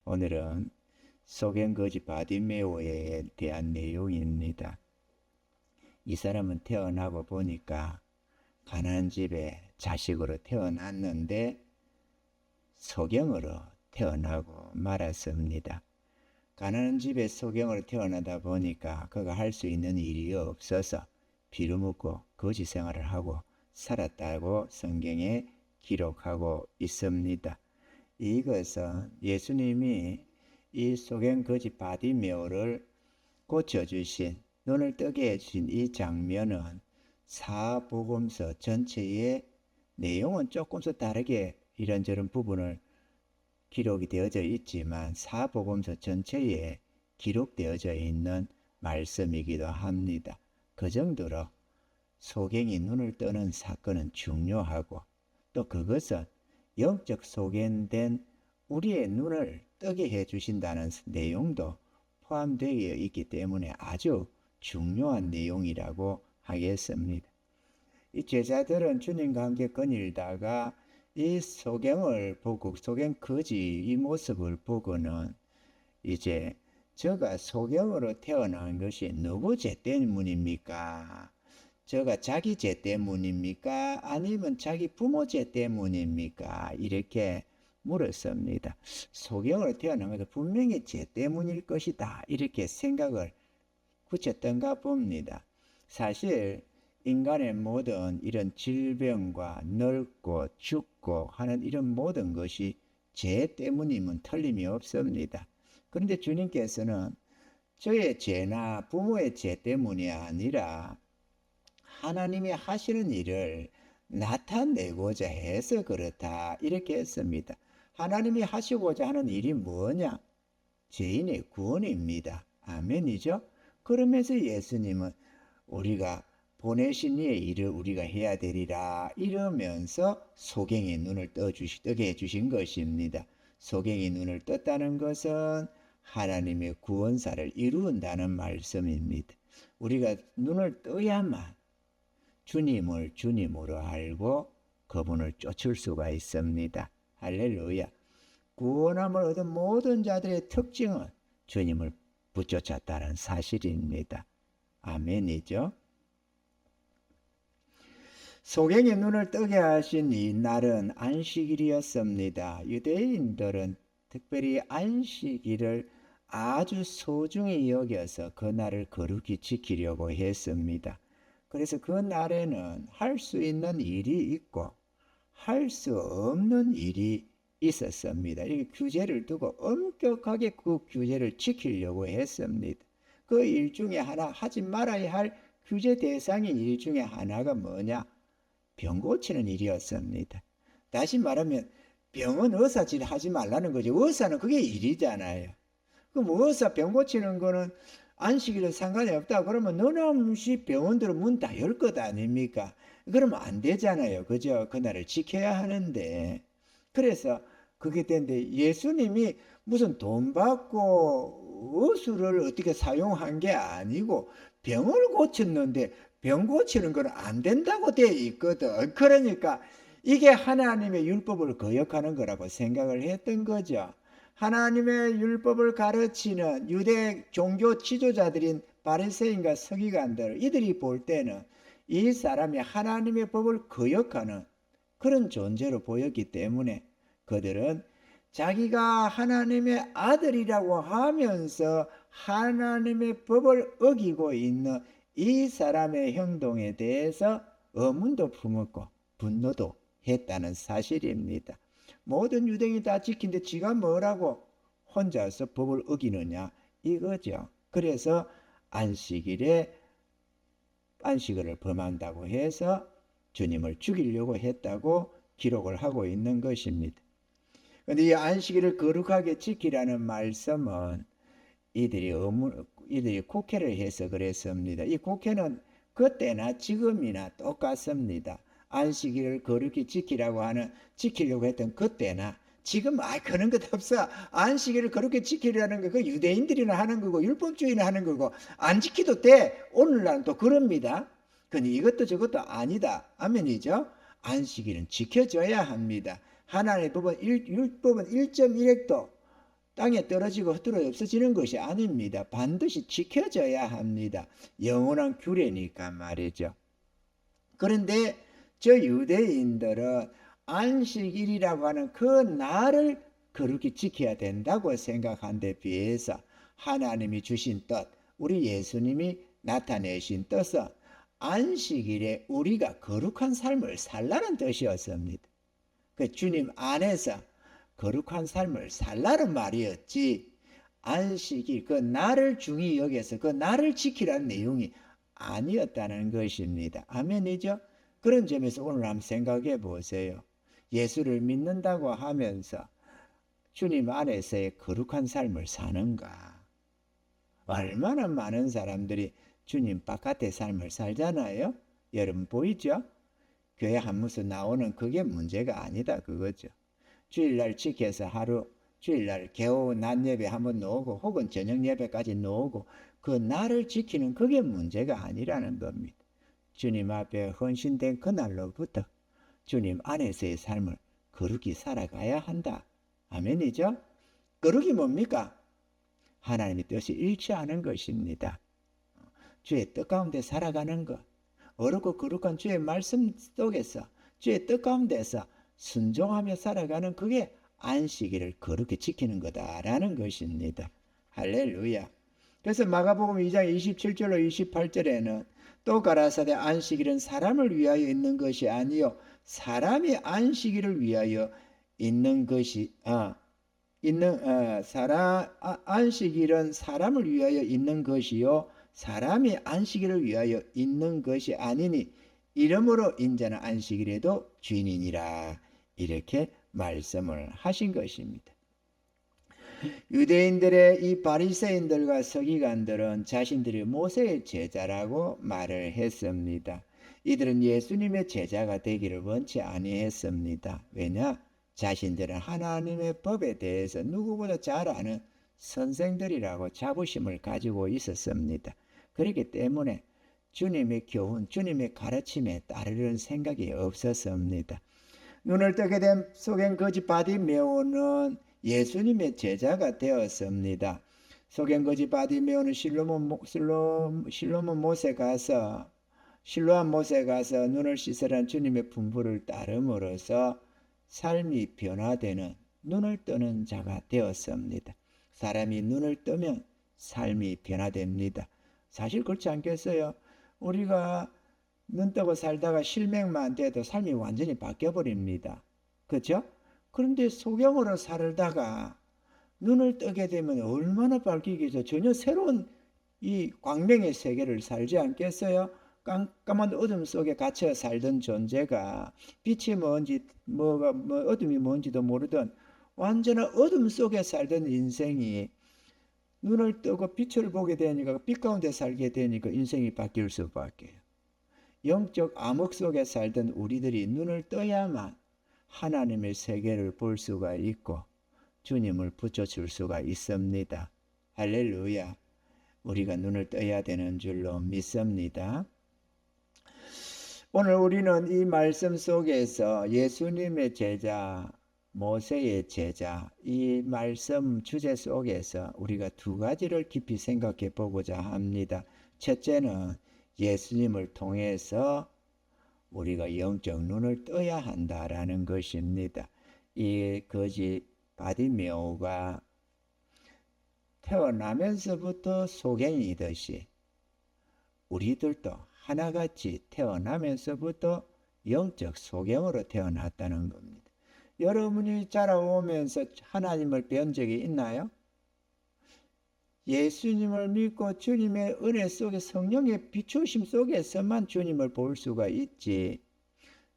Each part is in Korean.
오늘은 소경거지 바디메오에 대한 내용입니다. 이 사람은 태어나고 보니까 가난한 집에 자식으로 태어났는데 소경으로 태어나고 말았습니다. 가난한 집에 소경으로 태어나다 보니까 그가 할 수 있는 일이 없어서 빌어먹고 거지 생활을 하고 살았다고 성경에 기록하고 있습니다. 이것은 예수님이 이 소경거지 바디메오를 고쳐주신, 눈을 뜨게 해주신 이 장면은 사복음서 전체의 내용은 조금씩 다르게 이런저런 부분을 기록이 되어져 있지만 사복음서 전체에 기록되어져 있는 말씀이기도 합니다. 그 정도로 소경이 눈을 뜨는 사건은 중요하고, 또 그것은 영적 소견된 우리의 눈을 뜨게 해주신다는 내용도 포함되어 있기 때문에 아주 중요한 내용이라고 하겠습니다. 이 제자들은 주님과 함께 거닐다가 이 소경을 보고, 소경 거지 이 모습을 보고는 이제 저가 소경으로 태어난 것이 누구 죄 때문입니까? 저가 자기 죄 때문입니까? 아니면 자기 부모 죄 때문입니까? 이렇게 물었습니다. 소경으로 태어난 것은 분명히 죄 때문일 것이다, 이렇게 생각을 굳혔던가 봅니다. 사실 인간의 모든 이런 질병과 늙고 죽고 하는 이런 모든 것이 죄 때문이면 틀림이 없습니다. 그런데 주님께서는 저의 죄나 부모의 죄 때문이 아니라 하나님이 하시는 일을 나타내고자 해서 그렇다, 이렇게 했습니다. 하나님이 하시고자 하는 일이 뭐냐? 죄인의 구원입니다. 아멘이죠? 그러면서 예수님은 우리가 보내신 이의 일을 우리가 해야 되리라 이러면서 소경의 눈을 뜨게 해주신 것입니다. 소경의 눈을 떴다는 것은 하나님의 구원사를 이룬다는 말씀입니다. 우리가 눈을 떠야만 주님을 주님으로 알고 그분을 쫓을 수가 있습니다. 할렐루야. 구원함을 얻은 모든 자들의 특징은 주님을 붙쫓았다는 사실입니다. 아멘이죠. 소경의 눈을 뜨게 하신 이 날은 안식일이었습니다. 유대인들은 특별히 안식일을 아주 소중히 여겨서 그 날을 거룩히 지키려고 했습니다. 그래서 그 날에는 할 수 있는 일이 있고 할 수 없는 일이 있었습니다. 이렇게 규제를 두고 엄격하게 그 규제를 지키려고 했습니다. 그 일 중에 하나, 하지 말아야 할 규제 대상인 일 중에 하나가 뭐냐? 병 고치는 일이었습니다. 다시 말하면 병은 의사질 하지 말라는 거죠. 의사는 그게 일이잖아요. 그럼 의사 병 고치는 거는 안식일은 상관이 없다 그러면 너무시 병원들은 문 다 열 것 아닙니까? 그러면 안 되잖아요. 그죠? 그날을 지켜야 하는데. 그래서 그게 된데 예수님이 무슨 돈 받고 의술을 어떻게 사용한 게 아니고 병을 고쳤는데 병 고치는 건 안 된다고 되어 있거든. 그러니까 이게 하나님의 율법을 거역하는 거라고 생각을 했던 거죠. 하나님의 율법을 가르치는 유대 종교 지도자들인 바리새인과 서기관들, 이들이 볼 때는 이 사람이 하나님의 법을 거역하는 그런 존재로 보였기 때문에 그들은 자기가 하나님의 아들이라고 하면서 하나님의 법을 어기고 있는 이 사람의 행동에 대해서 의문도 품었고 분노도 했다는 사실입니다. 모든 유대인이 다 지킨데 지가 뭐라고 혼자서 법을 어기느냐 이거죠. 그래서 안식일에 안식일을 범한다고 해서 주님을 죽이려고 했다고 기록을 하고 있는 것입니다. 그런데 이 안식일을 거룩하게 지키라는 말씀은 이들이 국회를 해서 그랬습니다. 이 국회는 그때나 지금이나 똑같습니다. 안식일을 거룩히 지키려고 했던 그때나 지금 그런 것 없어. 안식일을 거룩히 지키려는 거 그 유대인들이나 하는 거고 율법주의나 하는 거고 안 지키도 돼. 오늘날은 또 그럽니다. 근데 이것도 저것도 아니다. 아멘이죠. 안식일은 지켜줘야 합니다. 하나님의 법은 율법은 1.1획도 땅에 떨어지고 흩어져 없어지는 것이 아닙니다. 반드시 지켜져야 합니다. 영원한 규례니까 말이죠. 그런데 저 유대인들은 안식일이라고 하는 그 날을 거룩히 지켜야 된다고 생각한 데 비해서 하나님이 주신 뜻, 우리 예수님이 나타내신 뜻은 안식일에 우리가 거룩한 삶을 살라는 뜻이었습니다. 그 주님 안에서 거룩한 삶을 살라는 말이었지, 안식일 그 날을 중히 여겨서 그 날을 지키라는 내용이 아니었다는 것입니다. 아멘이죠? 그런 점에서 오늘 한번 생각해 보세요. 예수를 믿는다고 하면서 주님 안에서의 거룩한 삶을 사는가? 얼마나 많은 사람들이 주님 바깥의 삶을 살잖아요. 여러분 보이죠? 교회 한무서 나오는 그게 문제가 아니다 그거죠. 주일날 지켜서 하루, 주일날 겨우 낮 예배 한번 놓고 혹은 저녁 예배까지 놓고 그 날을 지키는 그게 문제가 아니라는 겁니다. 주님 앞에 헌신된 그날로부터 주님 안에서의 삶을 거룩히 살아가야 한다. 아멘이죠? 거룩이 뭡니까? 하나님의 뜻이 일치하는 것입니다. 주의 뜻 가운데 살아가는 것, 어렵고 거룩한 주의 말씀 속에서 주의 뜻 가운데서 순종하며 살아가는 그게 안식일을 거룩히 지키는 거다라는 것입니다. 할렐루야. 그래서 마가복음 2장 27절로 28절에는 또 가라사대 안식일은 사람을 위하여 있는 것이 아니요 사람이 안식일을 위하여 있는 것이 안식일은 사람을 위하여 있는 것이요 사람이 안식일을 위하여 있는 것이 아니니 이러므로 인자는 안식일에도 주인이니라 이렇게 말씀을 하신 것입니다. 유대인들의 이 바리새인들과 서기관들은 자신들이 모세의 제자라고 말을 했습니다. 이들은 예수님의 제자가 되기를 원치 아니했습니다. 왜냐? 자신들은 하나님의 법에 대해서 누구보다 잘 아는 선생들이라고 자부심을 가지고 있었습니다. 그렇기 때문에 주님의 교훈, 주님의 가르침에 따르려는 생각이 없었습니다. 눈을 뜨게 된 소겐 거지 바디메오는 예수님의 제자가 되었습니다. 소겐 거지 바디메오는 실로암 못에 가서 눈을 씻으라는 주님의 분부를 따름으로써 삶이 변화되는 눈을 뜨는 자가 되었습니다. 사람이 눈을 뜨면 삶이 변화됩니다. 사실 그렇지 않겠어요? 우리가 눈 뜨고 살다가 실명만 돼도 삶이 완전히 바뀌어버립니다. 그렇죠? 그런데 소경으로 살다가 눈을 뜨게 되면 얼마나 바뀌겠죠? 전혀 새로운 이 광명의 세계를 살지 않겠어요? 깜깜한 어둠 속에 갇혀 살던 존재가 빛이 뭔지 어둠이 뭔지도 모르던 완전한 어둠 속에 살던 인생이 눈을 뜨고 빛을 보게 되니까 빛 가운데 살게 되니까 인생이 바뀔 수밖에요. 영적 암흑 속에 살던 우리들이 눈을 떠야만 하나님의 세계를 볼 수가 있고 주님을 붙여줄 수가 있습니다. 할렐루야. 우리가 눈을 떠야 되는 줄로 믿습니다. 오늘 우리는 이 말씀 속에서 예수님의 제자, 모세의 제자, 이 말씀 주제 속에서 우리가 두 가지를 깊이 생각해 보고자 합니다. 첫째는 예수님을 통해서 우리가 영적 눈을 떠야 한다라는 것입니다. 이 거지 바디메오가 태어나면서부터 소경이듯이 우리들도 하나같이 태어나면서부터 영적 소경으로 태어났다는 겁니다. 여러분이 자라오면서 하나님을 배운 적이 있나요? 예수님을 믿고 주님의 은혜 속에 성령의 비추심 속에서만 주님을 볼 수가 있지.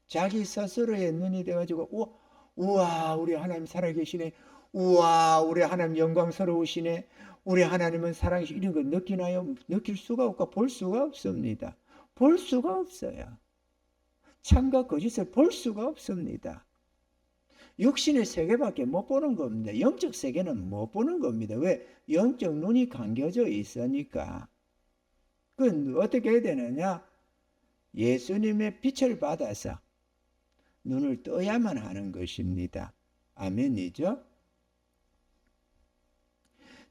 자기 스스로의 눈이 돼가지고 우와 우리 하나님 살아계시네, 우와 우리 하나님 영광스러우시네, 우리 하나님은 살아계시네, 이런 거 느끼나요? 느낄 수가 없고 볼 수가 없습니다. 볼 수가 없어요. 참과 거짓을 볼 수가 없습니다. 육신의 세계밖에 못 보는 겁니다. 영적 세계는 못 보는 겁니다. 왜? 영적 눈이 감겨져 있으니까. 그건 어떻게 해야 되느냐? 예수님의 빛을 받아서 눈을 떠야만 하는 것입니다. 아멘이죠?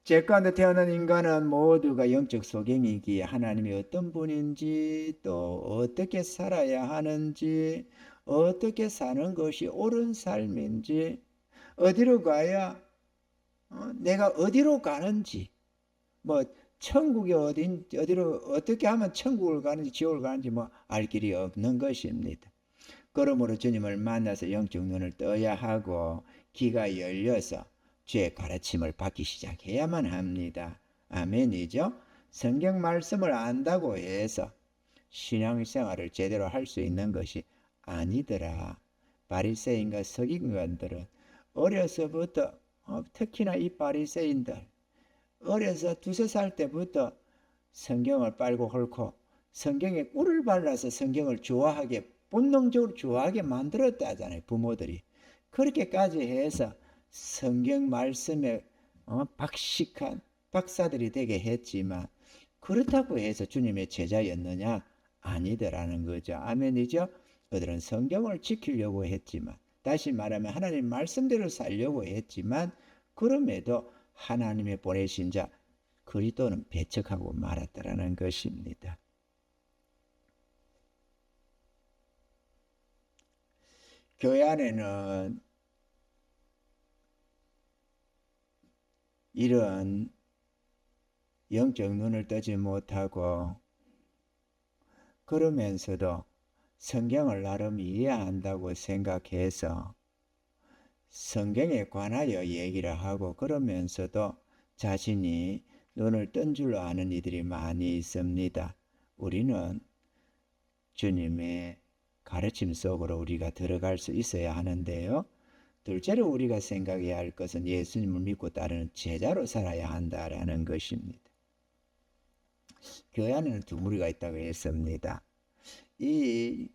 죄 가운데 태어난 인간은 모두가 영적 소경이기에 하나님이 어떤 분인지 또 어떻게 살아야 하는지 어떻게 사는 것이 옳은 삶인지 어디로 가야 내가 어디로 가는지 뭐 천국이 어디로 어떻게 하면 천국을 가는지 지옥을 가는지 뭐 알 길이 없는 것입니다. 그러므로 주님을 만나서 영적 눈을 떠야 하고 귀가 열려서 주의 가르침을 받기 시작해야만 합니다. 아멘이죠? 성경 말씀을 안다고 해서 신앙생활을 제대로 할 수 있는 것이 아니더라. 바리새인과 서기관들은 어려서부터 특히나 이 바리새인들 어려서 두세 살 때부터 성경을 빨고 헐고 성경에 꿀을 발라서 성경을 좋아하게 본능적으로 좋아하게 만들었다잖아요. 부모들이. 그렇게까지 해서 성경 말씀에 박식한 박사들이 되게 했지만 그렇다고 해서 주님의 제자였느냐? 아니더라는 거죠. 아멘이죠? 그들은 성경을 지키려고 했지만 다시 말하면 하나님 말씀대로 살려고 했지만 그럼에도 하나님의 보내신 자 그리스도는 배척하고 말았다라는 것입니다. 교회 안에는 이런 영적 눈을 뜨지 못하고 그러면서도 성경을 나름 이해한다고 생각해서 성경에 관하여 얘기를 하고 그러면서도 자신이 눈을 뜬 줄로 아는 이들이 많이 있습니다. 우리는 주님의 가르침 속으로 우리가 들어갈 수 있어야 하는데요. 둘째로 우리가 생각해야 할 것은 예수님을 믿고 따르는 제자로 살아야 한다라는 것입니다. 교회 안에는 두 무리가 있다고 했습니다. 이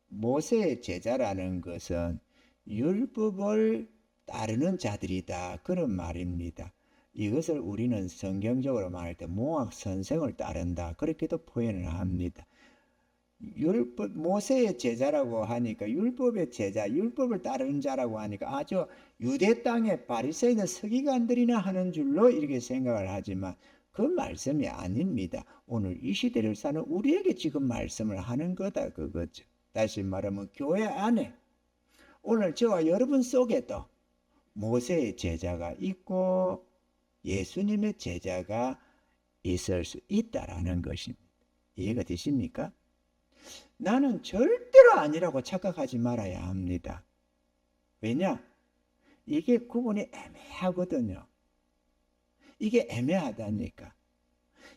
모세의 제자라는 것은 율법을 따르는 자들이다 그런 말입니다. 이것을 우리는 성경적으로 말할 때 모학 선생을 따른다 그렇게도 표현을 합니다. 모세의 제자라고 하니까 율법의 제자, 율법을 따르는 자라고 하니까 아주 유대 땅의 바리새인의 서기관들이나 하는 줄로 이렇게 생각을 하지만 그 말씀이 아닙니다. 오늘 이 시대를 사는 우리에게 지금 말씀을 하는 거다 그거죠. 다시 말하면 교회 안에 오늘 저와 여러분 속에도 모세의 제자가 있고 예수님의 제자가 있을 수 있다라는 것입니다. 이해가 되십니까? 나는 절대로 아니라고 착각하지 말아야 합니다. 왜냐? 이게 구분이 애매하거든요. 이게 애매하다니까.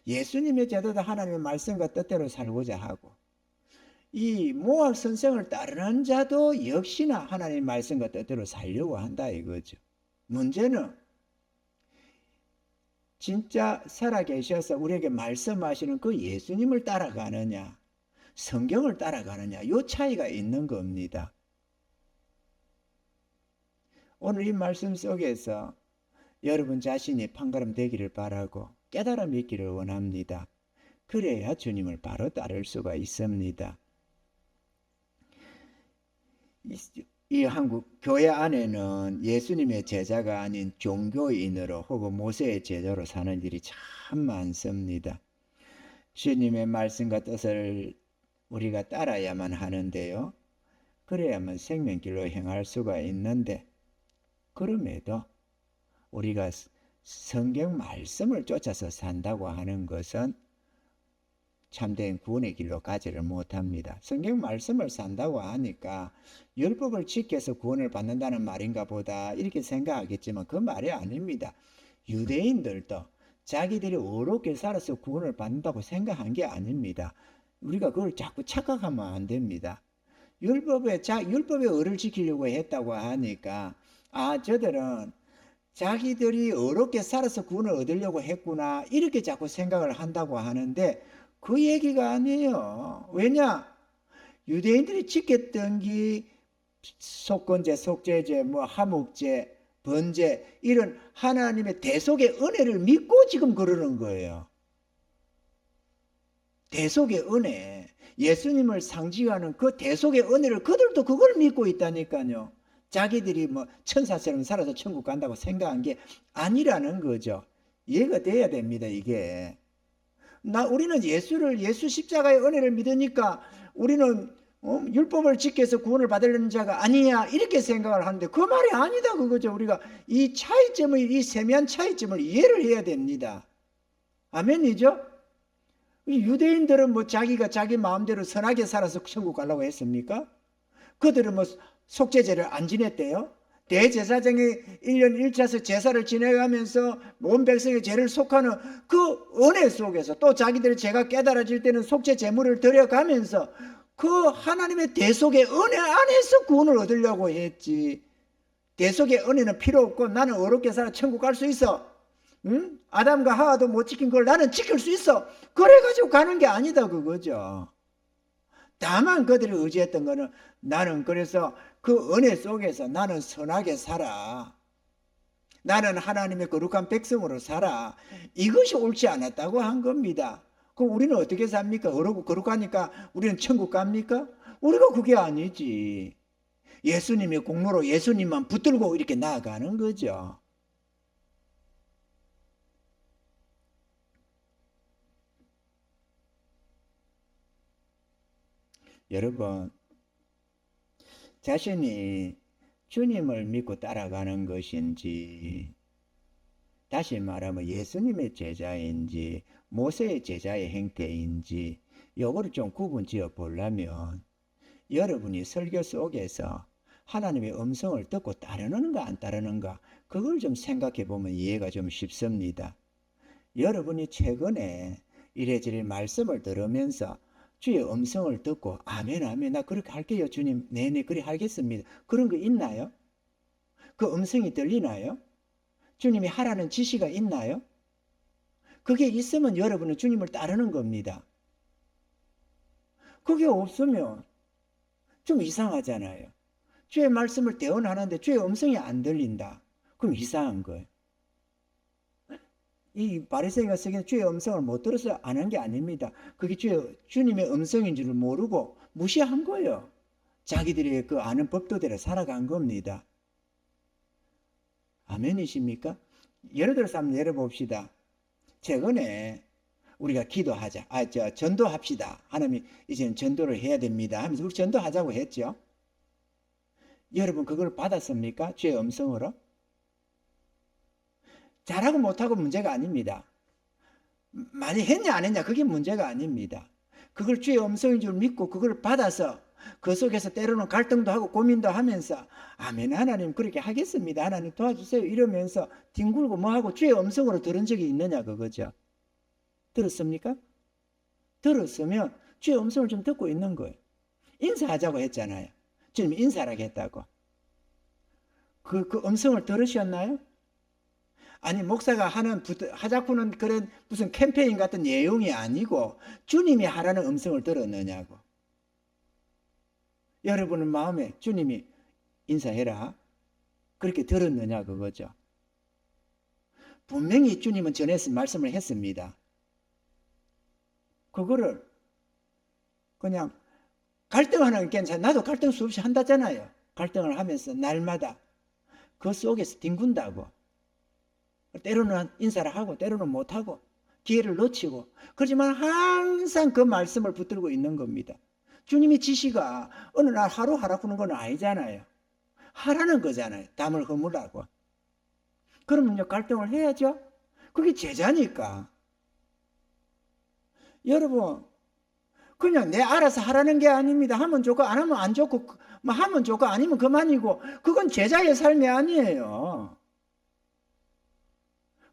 예수님의 제자도 하나님의 말씀과 뜻대로 살고자 하고 이 모학 선생을 따르는 자도 역시나 하나님의 말씀과 뜻대로 살려고 한다 이거죠. 문제는 진짜 살아계셔서 우리에게 말씀하시는 그 예수님을 따라가느냐 성경을 따라가느냐 이 차이가 있는 겁니다. 오늘 이 말씀 속에서 여러분 자신이 판가름 되기를 바라고 깨달음 있기를 원합니다. 그래야 주님을 바로 따를 수가 있습니다. 이 한국 교회 안에는 예수님의 제자가 아닌 종교인으로 혹은 모세의 제자로 사는 일이 참 많습니다. 주님의 말씀과 뜻을 우리가 따라야만 하는데요. 그래야만 생명길로 행할 수가 있는데 그럼에도 우리가 성경 말씀을 쫓아서 산다고 하는 것은 참된 구원의 길로 가지를 못합니다. 성경 말씀을 산다고 하니까 율법을 지켜서 구원을 받는다는 말인가 보다 이렇게 생각하겠지만 그 말이 아닙니다. 유대인들도 자기들이 어렵게 살아서 구원을 받는다고 생각한 게 아닙니다. 우리가 그걸 자꾸 착각하면 안 됩니다. 율법의 의를 지키려고 했다고 하니까 저들은 자기들이 어렵게 살아서 구원을 얻으려고 했구나 이렇게 자꾸 생각을 한다고 하는데 그 얘기가 아니에요. 왜냐? 유대인들이 지켰던 게 속건제, 속죄제, 하묵제, 번제 이런 하나님의 대속의 은혜를 믿고 지금 그러는 거예요. 대속의 은혜, 예수님을 상징하는 그 대속의 은혜를 그들도 그걸 믿고 있다니까요. 자기들이 천사처럼 살아서 천국 간다고 생각한 게 아니라는 거죠. 이해가 돼야 됩니다. 이게 우리는 예수 십자가의 은혜를 믿으니까 우리는 율법을 지켜서 구원을 받으려는 자가 아니냐 이렇게 생각을 하는데 그 말이 아니다 그거죠. 우리가 이 차이점을, 이 세미한 차이점을 이해를 해야 됩니다. 아멘이죠? 유대인들은 뭐 자기가 자기 마음대로 선하게 살아서 천국 가려고 했습니까? 그들은 뭐 속죄제를 안 지냈대요. 대제사장의 1년 1차서 제사를 지내가면서 온 백성의 죄를 속하는 그 은혜 속에서 또 자기들의 죄가 깨달아질 때는 속죄 제물을 드려가면서 그 하나님의 대속의 은혜 안에서 구원을 얻으려고 했지. 대속의 은혜는 필요 없고 나는 어렵게 살아 천국 갈 수 있어. 응? 아담과 하와도 못 지킨 걸 나는 지킬 수 있어. 그래가지고 가는 게 아니다 그거죠. 다만 그들이 의지했던 거는 나는 그래서 그 은혜 속에서 나는 선하게 살아. 나는 하나님의 거룩한 백성으로 살아. 이것이 옳지 않았다고 한 겁니다. 그럼 우리는 어떻게 삽니까? 거룩하니까 우리는 천국 갑니까? 우리가 그게 아니지. 예수님의 공로로 예수님만 붙들고 이렇게 나아가는 거죠. 여러분, 자신이 주님을 믿고 따라가는 것인지, 다시 말하면 예수님의 제자인지, 모세의 제자의 행태인지, 요거를 좀 구분 지어 보려면, 여러분이 설교 속에서 하나님의 음성을 듣고 따르는가 안 따르는가, 그걸 좀 생각해 보면 이해가 좀 쉽습니다. 여러분이 최근에 이래저래 말씀을 들으면서 주의 음성을 듣고 아멘 아멘 나 그렇게 할게요 주님 네네 그래 하겠습니다. 그런 거 있나요? 그 음성이 들리나요? 주님이 하라는 지시가 있나요? 그게 있으면 여러분은 주님을 따르는 겁니다. 그게 없으면 좀 이상하잖아요. 주의 말씀을 대언하는데 주의 음성이 안 들린다. 그럼 이상한 거예요. 이 바리새인가 쓰기는 주의 음성을 못 들어서 안 한 게 아닙니다. 그게 주님의 음성인 줄 모르고 무시한 거예요. 자기들이 그 아는 법도대로 살아간 겁니다. 아멘이십니까? 예를 들어서 한번 열어봅시다. 최근에 우리가 기도하자. 전도합시다. 하나님이 이제는 전도를 해야 됩니다. 하면서 우리 전도하자고 했죠. 여러분 그걸 받았습니까? 주의 음성으로? 잘하고 못하고 문제가 아닙니다. 많이 했냐 안 했냐 그게 문제가 아닙니다. 그걸 주의 음성인 줄 믿고 그걸 받아서 그 속에서 때로는 갈등도 하고 고민도 하면서 아멘 하나님 그렇게 하겠습니다. 하나님 도와주세요 이러면서 뒹굴고 뭐하고 주의 음성으로 들은 적이 있느냐 그거죠. 들었습니까? 들었으면 주의 음성을 좀 듣고 있는 거예요. 인사하자고 했잖아요. 주님이 인사하라고 했다고. 그 음성을 들으셨나요? 아니 목사가 하자꾸는 그런 무슨 캠페인 같은 내용이 아니고 주님이 하라는 음성을 들었느냐고. 여러분은 마음에 주님이 인사해라 그렇게 들었느냐 그거죠. 분명히 주님은 전해서 말씀을 했습니다. 그거를 그냥 갈등하는 게 나도 갈등 수없이 한다잖아요. 갈등을 하면서 날마다 그 속에서 뒹군다고. 때로는 인사를 하고 때로는 못하고 기회를 놓치고 그렇지만 항상 그 말씀을 붙들고 있는 겁니다. 주님이 지시가 어느 날 하루 하라고는 건 아니잖아요. 하라는 거잖아요. 담을 허물라고. 그러면요 갈등을 해야죠. 그게 제자니까. 여러분 그냥 내 알아서 하라는 게 아닙니다. 하면 좋고 안 하면 안 좋고 뭐 하면 좋고 아니면 그만이고 그건 제자의 삶이 아니에요.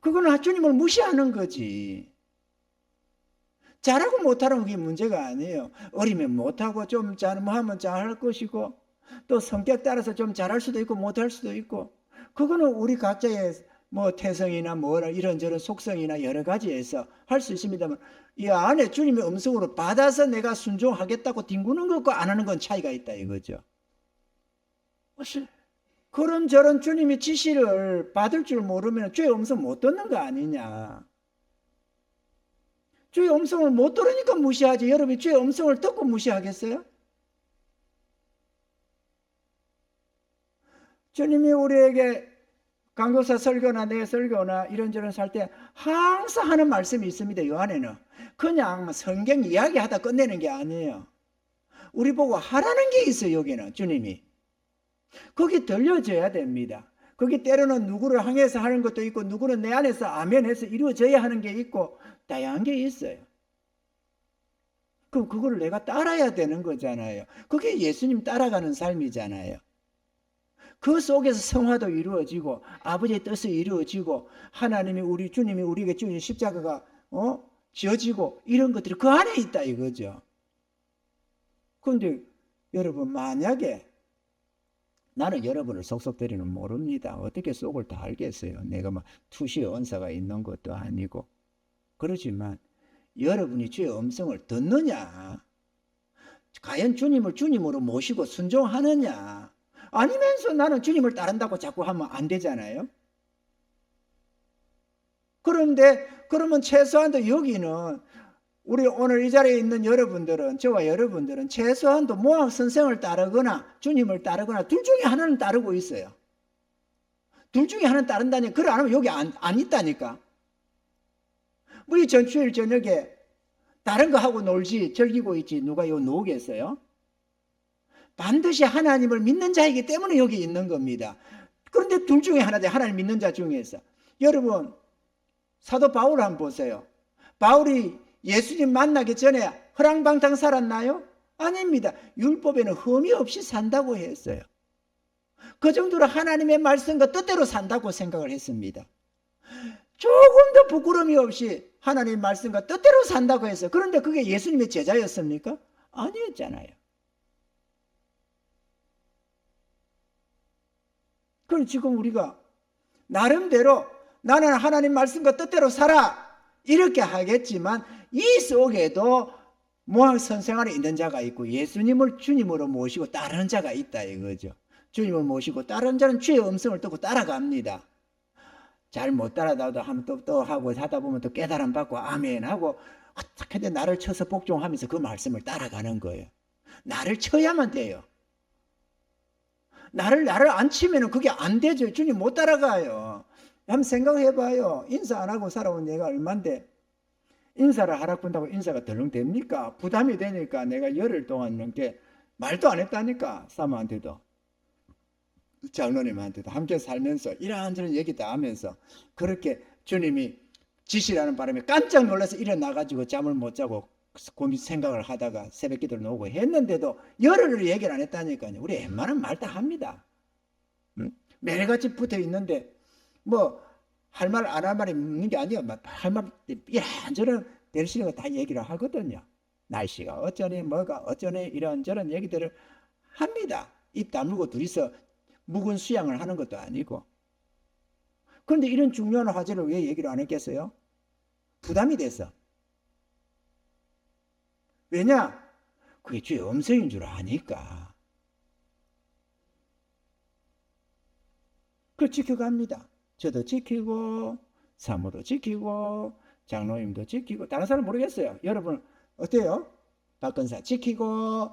그거는 주님을 무시하는 거지. 잘하고 못하는 그게 문제가 아니에요. 어리면 못하고 좀 잘하면 잘할 것이고 또 성격 따라서 좀 잘할 수도 있고 못할 수도 있고 그거는 우리 각자의 뭐 태성이나 뭐 이런저런 속성이나 여러 가지에서 할 수 있습니다만 이 안에 주님의 음성으로 받아서 내가 순종하겠다고 뒹구는 것과 안 하는 건 차이가 있다 이거죠. 그런저런 주님의 지시를 받을 줄 모르면 주의 음성 못 듣는 거 아니냐. 주의 음성을 못 들으니까 무시하지. 여러분이 주의 음성을 듣고 무시하겠어요? 주님이 우리에게 강도사 설교나 내 설교나 이런저런 살 때 항상 하는 말씀이 있습니다. 요 안에는 그냥 성경 이야기하다 끝내는 게 아니에요. 우리 보고 하라는 게 있어요. 여기는 주님이 거기 들려줘야 됩니다. 거기 때로는 누구를 향해서 하는 것도 있고 누구는 내 안에서 아멘해서 이루어져야 하는 게 있고 다양한 게 있어요. 그럼 그거를 내가 따라야 되는 거잖아요. 그게 예수님 따라가는 삶이잖아요. 그 속에서 성화도 이루어지고 아버지의 뜻이 이루어지고 하나님이 우리 주님이 우리에게 주신 십자가가 지어지고 이런 것들이 그 안에 있다 이거죠. 그런데 여러분 만약에 나는 여러분을 속속들이는 모릅니다. 어떻게 속을 다 알겠어요. 내가 막 투시의 언사가 있는 것도 아니고. 그렇지만 여러분이 주의 음성을 듣느냐, 과연 주님을 주님으로 모시고 순종하느냐, 아니면서 나는 주님을 따른다고 자꾸 하면 안 되잖아요. 그런데 그러면 최소한도 여기는 우리 오늘 이 자리에 있는 여러분들은, 저와 여러분들은 최소한도 모학 선생을 따르거나 주님을 따르거나 둘 중에 하나는 따르고 있어요. 둘 중에 하나는 따른다니 그걸 안 하면 여기 안 있다니까. 뭐 이 전주일 저녁에 다른 거 하고 놀지 즐기고 있지 누가 요 놓겠어요? 반드시 하나님을 믿는 자이기 때문에 여기 있는 겁니다. 그런데 둘 중에 하나죠. 하나님 믿는 자 중에서. 여러분 사도 바울 한번 보세요. 바울이 예수님 만나기 전에 허랑방탕 살았나요? 아닙니다. 율법에는 흠이 없이 산다고 했어요. 그 정도로 하나님의 말씀과 뜻대로 산다고 생각을 했습니다. 조금도 부끄러움이 없이 하나님의 말씀과 뜻대로 산다고 했어요. 그런데 그게 예수님의 제자였습니까? 아니었잖아요. 그럼 지금 우리가 나름대로 나는 하나님 말씀과 뜻대로 살아 이렇게 하겠지만 이 속에도 모학 선생 안에 있는 자가 있고 예수님을 주님으로 모시고 따르는 자가 있다 이거죠. 주님을 모시고 따르는 자는 주의 음성을 듣고 따라갑니다. 잘 못 따라다도 하면 또 하고 하다 보면 또 깨달음 받고 아멘 하고 어떻게든 나를 쳐서 복종하면서 그 말씀을 따라가는 거예요. 나를 쳐야만 돼요. 나를 안 치면은 그게 안 되죠. 주님 못 따라가요. 한번 생각해봐요. 인사 안 하고 살아온 내가 얼만데 인사를 하라고 한다고 인사가 덜렁 됩니까? 부담이 되니까 내가 열흘 동안 넘게 말도 안 했다니까. 사모한테도 장로님한테도 함께 살면서 이런저런 얘기 다 하면서 그렇게 주님이 지시라는 바람에 깜짝 놀라서 일어나가지고 잠을 못 자고 고민 생각을 하다가 새벽 기도를 놓고 했는데도 열흘을 얘기를 안 했다니까요. 우리 웬만하면 말 다 합니다. 매일같이 붙어 있는데 뭐 할 말 안 할 말이 있는 게 아니에요. 할 말 이런저런 대리시는 거 다 얘기를 하거든요. 날씨가 어쩌니 뭐가 어쩌니 이런저런 얘기들을 합니다. 입 다물고 둘이서 묵은 수양을 하는 것도 아니고. 그런데 이런 중요한 화제를 왜 얘기를 안 했겠어요? 부담이 돼서. 왜냐? 그게 주의 음성인 줄 아니까. 그걸 지켜갑니다. 저도 지키고 사모도 지키고 장로님도 지키고 다른 사람 모르겠어요. 여러분 어때요? 박근사 지키고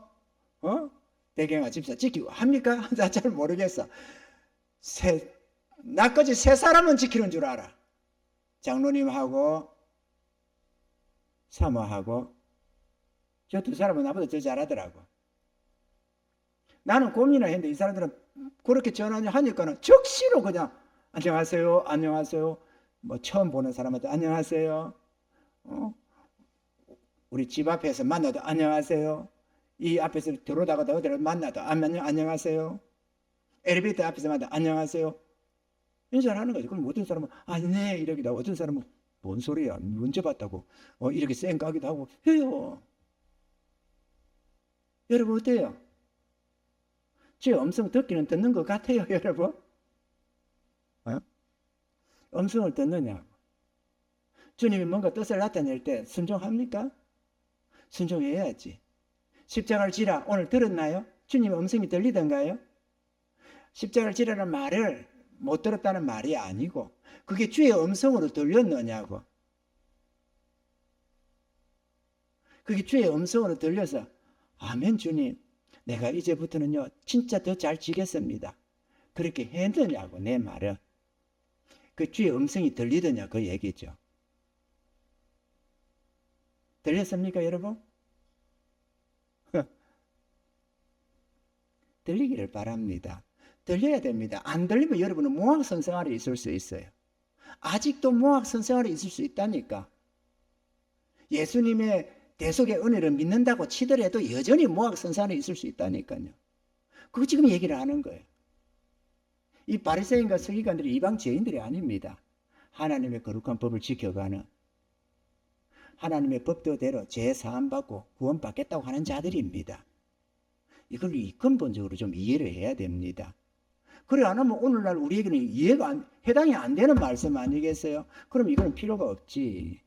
대경아 집사 지키고 합니까? 잘 모르겠어. 나까지 세 사람은 지키는 줄 알아. 장로님하고 사모하고 저 두 사람은 나보다 더 잘하더라고. 나는 고민을 했는데 이 사람들은 그렇게 전화하니까는 적시로 그냥 안녕하세요, 안녕하세요. 뭐 처음 보는 사람한테 안녕하세요. 우리 집 앞에서 만나도 안녕하세요. 이 앞에서 들어오다가도 어디를 만나도 안녕하세요. 엘리베이터 앞에서 만나도 안녕하세요. 인사를 하는 거죠. 그럼 어떤 사람은 네 이러기도 하고 어떤 사람은 뭔 소리야 문제 봤다고 이렇게 쌩까기도 하고 해요. 여러분 어때요? 제 음성 듣기는 듣는 것 같아요, 여러분? 음성을 듣느냐고. 주님이 뭔가 뜻을 나타낼 때 순종합니까? 순종해야지. 십자가를 지라 오늘 들었나요? 주님의 음성이 들리던가요? 십자가를 지라는 말을 못 들었다는 말이 아니고 그게 주의 음성으로 들렸느냐고. 그게 주의 음성으로 들려서 아멘 주님 내가 이제부터는요 진짜 더 잘 지겠습니다. 그렇게 했느냐고 내 말은. 그 주의 음성이 들리더냐 그 얘기죠. 들렸습니까 여러분? 들리기를 바랍니다. 들려야 됩니다. 안 들리면 여러분은 몽학선생 아래 있을 수 있어요. 아직도 몽학선생 아래 있을 수 있다니까. 예수님의 대속의 은혜를 믿는다고 치더라도 여전히 몽학선생 아래 있을 수 있다니까요. 그거 지금 얘기를 하는 거예요. 이 바리새인과 서기관들이 이방 죄인들이 아닙니다. 하나님의 거룩한 법을 지켜가는, 하나님의 법도대로 죄 사함받고 구원받겠다고 하는 자들입니다. 이걸 근본적으로 좀 이해를 해야 됩니다. 그래 안 하면 오늘날 우리에게는 해당이 안 되는 말씀 아니겠어요? 그럼 이거는 필요가 없지.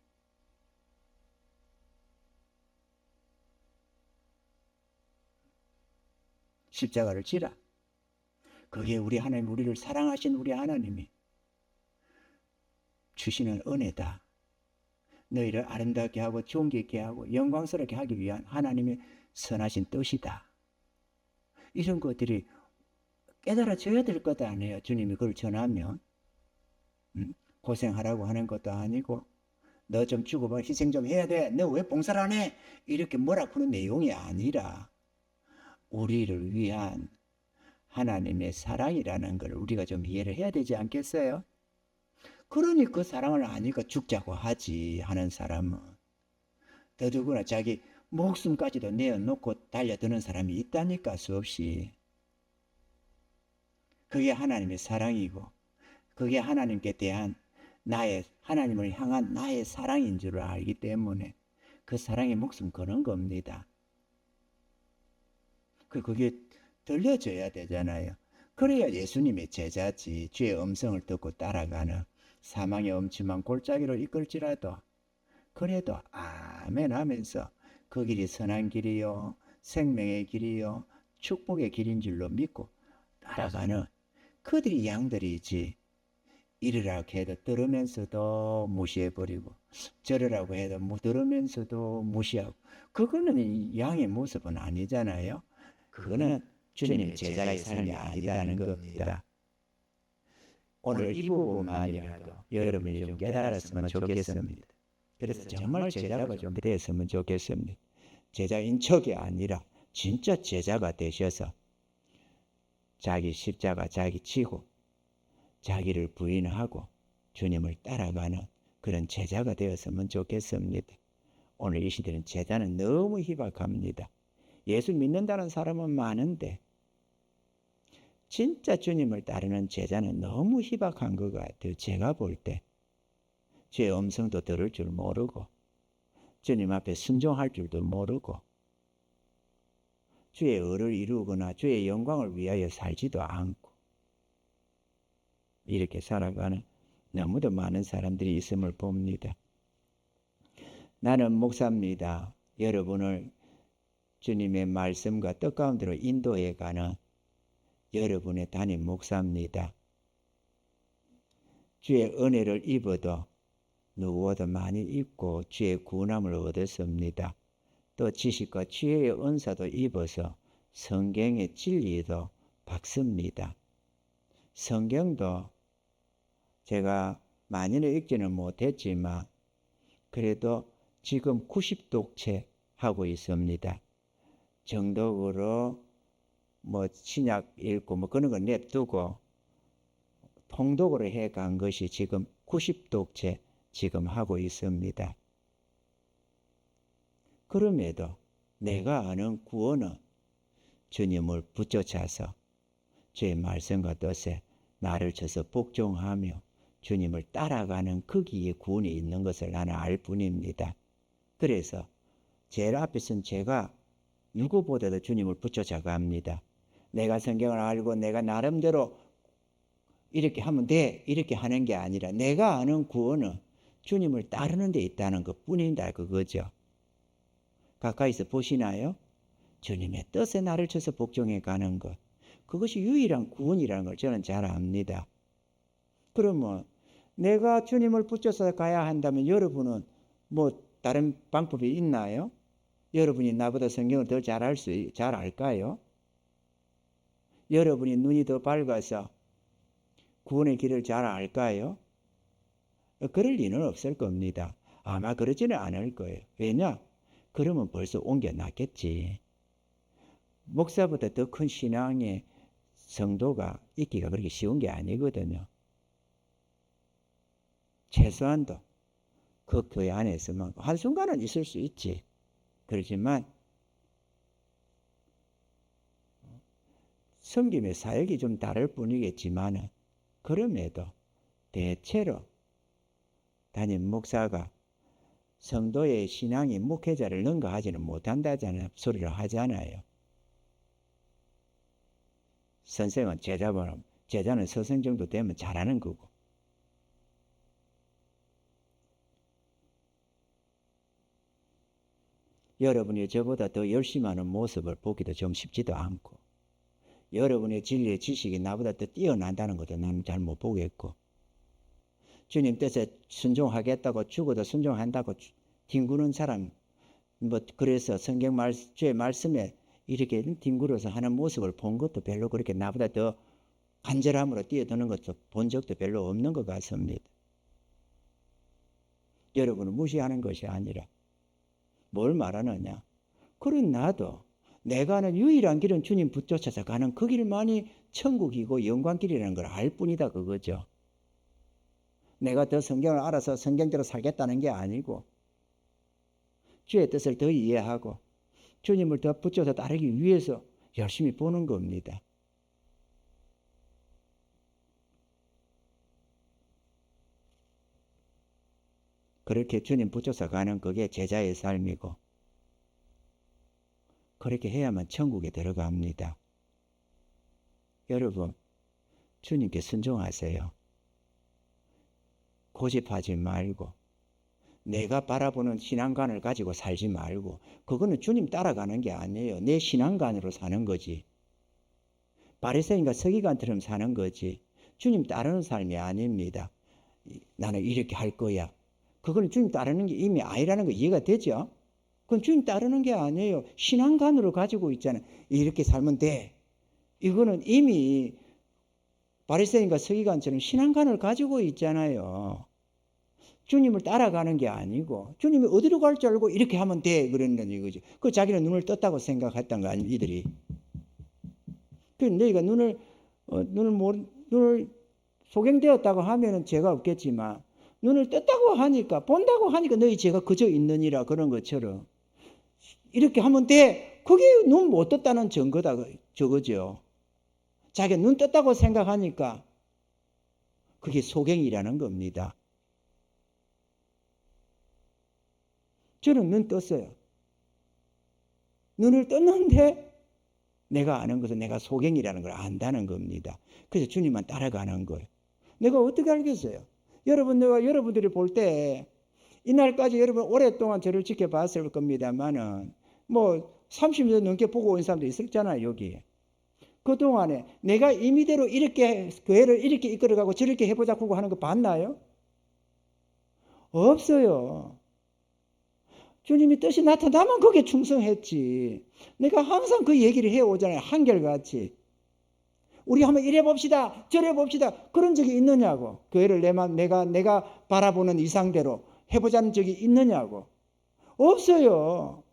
십자가를 지라. 그게 우리 하나님, 우리를 사랑하신 우리 하나님이 주시는 은혜다. 너희를 아름답게 하고 존귀 있게 하고 영광스럽게 하기 위한 하나님의 선하신 뜻이다. 이런 것들이 깨달아져야 될 것 아니에요. 주님이 그걸 전하면. 고생하라고 하는 것도 아니고 너 좀 죽어봐, 희생 좀 해야 돼, 너 왜 봉사를 안 해, 이렇게 뭐라 그런 내용이 아니라 우리를 위한 하나님의 사랑이라는 걸 우리가 좀 이해를 해야 되지 않겠어요? 그러니 그 사랑을 아니까 죽자고 하지. 하는 사람은 더더구나 자기 목숨까지도 내어놓고 달려드는 사람이 있다니까, 수없이. 그게 하나님의 사랑이고 그게 하나님께 대한 하나님을 향한 나의 사랑인 줄 알기 때문에 그 사랑에 목숨 거는 겁니다. 그게 들려줘야 되잖아요. 그래야 예수님의 제자지. 주의 음성을 듣고 따라가는, 사망의 엄침한 골짜기로 이끌지라도 그래도 아멘 하면서 그 길이 선한 길이요 생명의 길이요 축복의 길인 줄로 믿고 따라가는 그들이 양들이지. 이르라고 해도 들으면서도 무시해버리고 저르라고 해도 들으면서도 무시하고, 그거는 양의 모습은 아니잖아요. 그거는 주님의 제자의 삶이 아니라는 겁니다. 오늘 이 부분만이라도 여러분이 좀 깨달았으면 좋겠습니다. 그래서 정말 제자가 좀 되었으면 좋겠습니다. 제자인 척이 아니라 진짜 제자가 되셔서 자기 십자가 자기 지고 자기를 부인하고 주님을 따라가는 그런 제자가 되었으면 좋겠습니다. 오늘 이 시대는 제자는 너무 희박합니다. 예수 믿는다는 사람은 많은데 진짜 주님을 따르는 제자는 너무 희박한 것 같아요. 제가 볼 때 주의 음성도 들을 줄 모르고 주님 앞에 순종할 줄도 모르고 주의 의를 이루거나 주의 영광을 위하여 살지도 않고 이렇게 살아가는 너무도 많은 사람들이 있음을 봅니다. 나는 목사입니다. 여러분을 주님의 말씀과 뜻 가운데로 인도해 가는 여러분의 담임 목사입니다. 주의 은혜를 입어도 누구보다 많이 입고 주의 구원함을 얻었습니다. 또 지식과 지혜의 은사도 입어서 성경의 진리도 받습니다. 성경도 제가 많이는 읽지는 못했지만 그래도 지금 90독채 하고 있습니다. 정독으로 신약 읽고 그런 거 냅두고 통독으로 해간 것이 지금 90독채 지금 하고 있습니다. 그럼에도 내가 아는 구원은 주님을 붙여차서 주의 말씀과 뜻에 나를 쳐서 복종하며 주님을 따라가는 거기에 구원이 있는 것을 나는 알 뿐입니다. 그래서 제일 앞에서는 제가 누구보다도 주님을 붙여자갑니다. 내가 성경을 알고 내가 나름대로 이렇게 하면 돼 이렇게 하는 게 아니라 내가 아는 구원은 주님을 따르는 데 있다는 것뿐이다, 그거죠. 가까이서 보시나요? 주님의 뜻에 나를 쳐서 복종해 가는 것, 그것이 유일한 구원이라는 걸 저는 잘 압니다. 그러면 내가 주님을 붙여서 가야 한다면 여러분은 다른 방법이 있나요? 여러분이 나보다 성경을 더 잘 알까요? 여러분이 눈이 더 밝아서 구원의 길을 잘 알까요? 그럴 리는 없을 겁니다. 아마 그러지는 않을 거예요. 왜냐? 그러면 벌써 옮겨놨겠지. 목사보다 더 큰 신앙의 성도가 있기가 그렇게 쉬운 게 아니거든요. 최소한도 그 교회 안에서만 한순간은 있을 수 있지. 그렇지만 섬김의 사역이 좀 다를 뿐이겠지만 그럼에도 대체로 담임 목사가 성도의 신앙이 목회자를 능가하지는 못한다는 소리를 하잖아요. 선생은 제자보다 제자는 서생 정도 되면 잘하는 거고. 여러분이 저보다 더 열심히 하는 모습을 보기도 좀 쉽지도 않고, 여러분의 진리의 지식이 나보다 더 뛰어난다는 것도 나는 잘 못 보겠고, 주님 뜻에 순종하겠다고 죽어도 순종한다고 뒹구는 사람, 그래서 주의 말씀에 이렇게 뒹굴어서 하는 모습을 본 것도 별로 그렇게 나보다 더 간절함으로 뛰어드는 것도 본 적도 별로 없는 것 같습니다. 여러분을 무시하는 것이 아니라 뭘 말하느냐? 그런 나도 내가 아는 유일한 길은 주님 붙쫓아서 가는 그 길만이 천국이고 영광길이라는 걸 알 뿐이다 그거죠. 내가 더 성경을 알아서 성경대로 살겠다는 게 아니고 주의 뜻을 더 이해하고 주님을 더 붙여서 따르기 위해서 열심히 보는 겁니다. 그렇게 주님 붙여서 가는 그게 제자의 삶이고 그렇게 해야만 천국에 들어갑니다. 여러분, 주님께 순종하세요. 고집하지 말고 내가 바라보는 신앙관을 가지고 살지 말고 그거는 주님 따라가는 게 아니에요. 내 신앙관으로 사는 거지. 바리새인과 서기관처럼 사는 거지. 주님 따르는 삶이 아닙니다. 나는 이렇게 할 거야. 그거는 주님 따르는 게 이미 아니라는 거 이해가 되죠? 그건 주님 따르는 게 아니에요. 신앙관으로 가지고 있잖아요. 이렇게 살면 돼. 이거는 이미 바리새인과 서기관처럼 신앙관을 가지고 있잖아요. 주님을 따라가는 게 아니고 주님이 어디로 갈 줄 알고 이렇게 하면 돼 그랬는 이거지. 그 자기는 눈을 떴다고 생각했던 거 아니 이들이. 그 너희가 눈을 소경되었다고 하면은 죄가 없겠지만 눈을 떴다고 하니까 본다고 하니까 너희 죄가 그저 있느니라 그런 것처럼 이렇게 하면 돼. 그게 눈 못 떴다는 증거다 저거죠. 자기가 눈 떴다고 생각하니까 그게 소경이라는 겁니다. 저는 눈 떴어요. 눈을 떴는데 내가 아는 것은 내가 소경이라는 걸 안다는 겁니다. 그래서 주님만 따라가는 거예요. 내가 어떻게 알겠어요? 여러분들이 볼 때 이날까지 여러분 오랫동안 저를 지켜봤을 겁니다만은 30년 넘게 보고 온 사람도 있었잖아요, 여기. 그동안에 내가 임의대로 이렇게 교회를 이렇게 이끌어가고 저렇게 해보자고 하는 거 봤나요? 없어요. 주님이 뜻이 나타나면 거기에 충성했지. 내가 항상 그 얘기를 해오잖아요. 한결같이. 우리 한번 이래 봅시다. 저래 봅시다. 그런 적이 있느냐고. 교회를 내가 바라보는 이상대로 해보자는 적이 있느냐고. 없어요.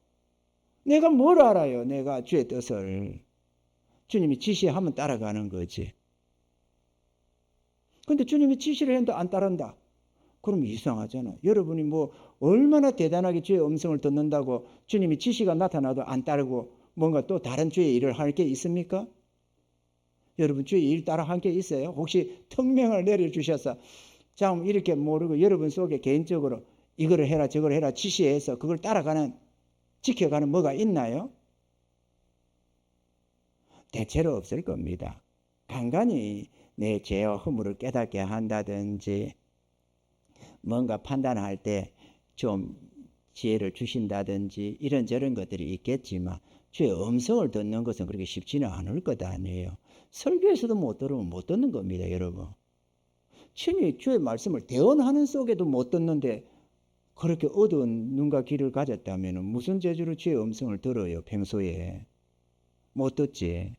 내가 뭘 알아요. 내가 주의 뜻을. 주님이 지시하면 따라가는 거지. 근데 주님이 지시를 했는데 안 따른다. 그럼 이상하잖아. 여러분이 얼마나 대단하게 주의 음성을 듣는다고 주님이 지시가 나타나도 안 따르고 뭔가 또 다른 주의 일을 할 게 있습니까? 여러분 주의 일 따라 한 게 있어요? 혹시 특명을 내려주셔서 참 이렇게 모르고 여러분 속에 개인적으로 이거를 해라 저거를 해라 지시해서 그걸 지켜가는 뭐가 있나요? 대체로 없을 겁니다. 간간히 내 죄와 허물을 깨닫게 한다든지 뭔가 판단할 때 좀 지혜를 주신다든지 이런저런 것들이 있겠지만 주의 음성을 듣는 것은 그렇게 쉽지는 않을 것 아니에요. 설교에서도 못 들으면 못 듣는 겁니다, 여러분. 친히 주의 말씀을 대언하는 속에도 못 듣는데 그렇게 어두운 눈과 귀를 가졌다면 무슨 재주로 주의 음성을 들어요, 평소에. 못 듣지.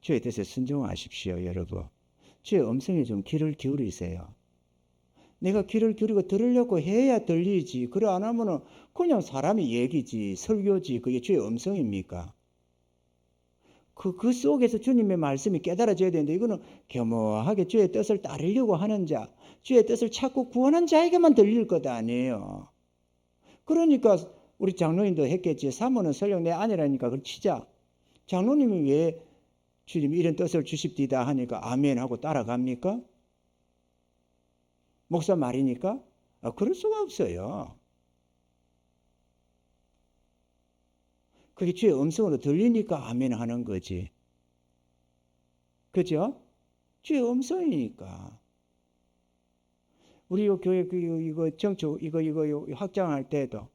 주의 뜻에 순종하십시오, 여러분. 주의 음성에 좀 귀를 기울이세요. 내가 귀를 기울이고 들으려고 해야 들리지. 그래 안 하면은 그냥 사람의 얘기지, 설교지. 그게 주의 음성입니까? 그 속에서 주님의 말씀이 깨달아져야 되는데 이거는 겸허하게 주의 뜻을 따르려고 하는 자, 주의 뜻을 찾고 구하는 자에게만 들릴 것 아니에요. 그러니까 우리 장로님도 했겠지. 사모는 설령 내 아내라니까 그걸 치자. 장로님이 왜 주님 이런 뜻을 주십디다 하니까 아멘 하고 따라갑니까? 목사 말이니까? 그럴 수가 없어요. 그게 주의 음성으로 들리니까 아멘 하는 거지. 그죠? 주의 음성이니까. 우리 교회 이거 정초 이거 확장할 때도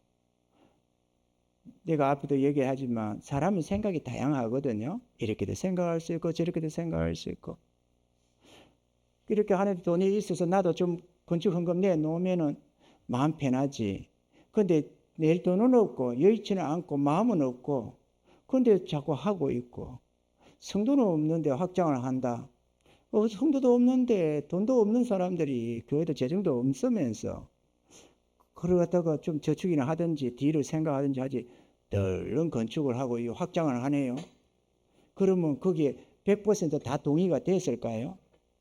내가 앞에도 얘기하지만 사람은 생각이 다양하거든요. 이렇게도 생각할 수 있고 저렇게도 생각할 수 있고. 이렇게 하는데 돈이 있어서 나도 좀 건축 헌금 내놓으면은 마음 편하지. 근데 낼 돈은 없고 여의치는 않고 마음은 없고 근데 자꾸 하고 있고 성도는 없는데 확장을 한다. 성도도 없는데 돈도 없는 사람들이 교회도 재정도 없으면서 그걸 갖다가 좀 저축이나 하든지 뒤를 생각하든지 하지 덜렁 건축을 하고 확장을 하네요. 그러면 거기에 100%다 동의가 됐을까요?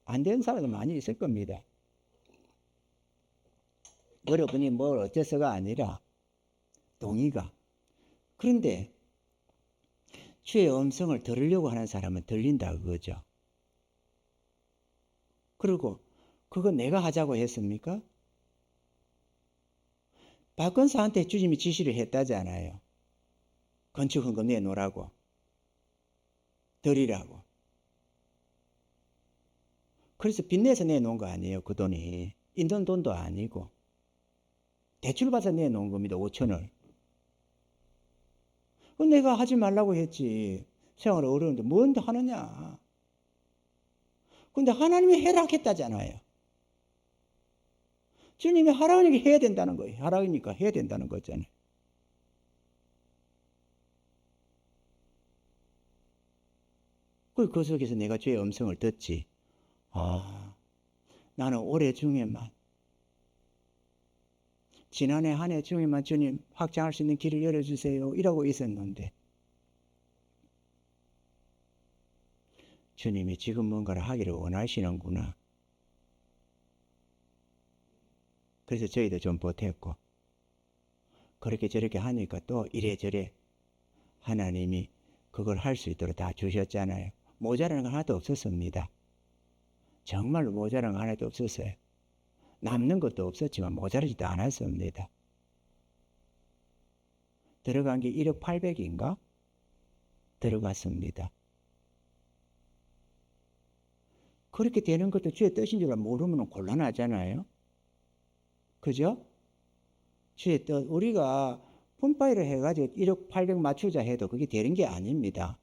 안 된 사람도 많이 있을 겁니다. 여러분이 뭘 어째서가 아니라 동의가. 그런데 주의 음성을 들으려고 하는 사람은 들린다 그거죠. 그리고 그거 내가 하자고 했습니까? 박건사한테 주님이 지시를 했다잖아요. 건축 헌금 내놓으라고. 드리라고. 그래서 빚내서 내놓은 거 아니에요. 그 돈이. 있는 돈도 아니고. 대출 받아서 내놓은 겁니다. 5천을. 내가 하지 말라고 했지. 생활 어려운데 뭔데 하느냐. 근데 하나님이 해라 했다잖아요. 주님이 하라니까 해야 된다는 거예요. 하라니까 해야 된다는 거잖아요. 그 속에서 내가 주의 음성을 듣지. 나는 올해 중에만 지난해 한 해 중에만 주님 확장할 수 있는 길을 열어주세요. 이라고 있었는데 주님이 지금 뭔가를 하기를 원하시는구나. 그래서 저희도 좀 보탰고 그렇게 저렇게 하니까 또 이래저래 하나님이 그걸 할 수 있도록 다 주셨잖아요. 모자라는 건 하나도 없었습니다. 정말로 모자란 거 하나도 없었어요. 남는 것도 없었지만 모자라지도 않았습니다. 들어간 게 1억 800인가? 들어갔습니다. 그렇게 되는 것도 주의 뜻인 줄 모르면 곤란하잖아요. 그죠? 주의 뜻, 우리가 폰파이를 해가지고 1억 800 맞추자 해도 그게 되는 게 아닙니다.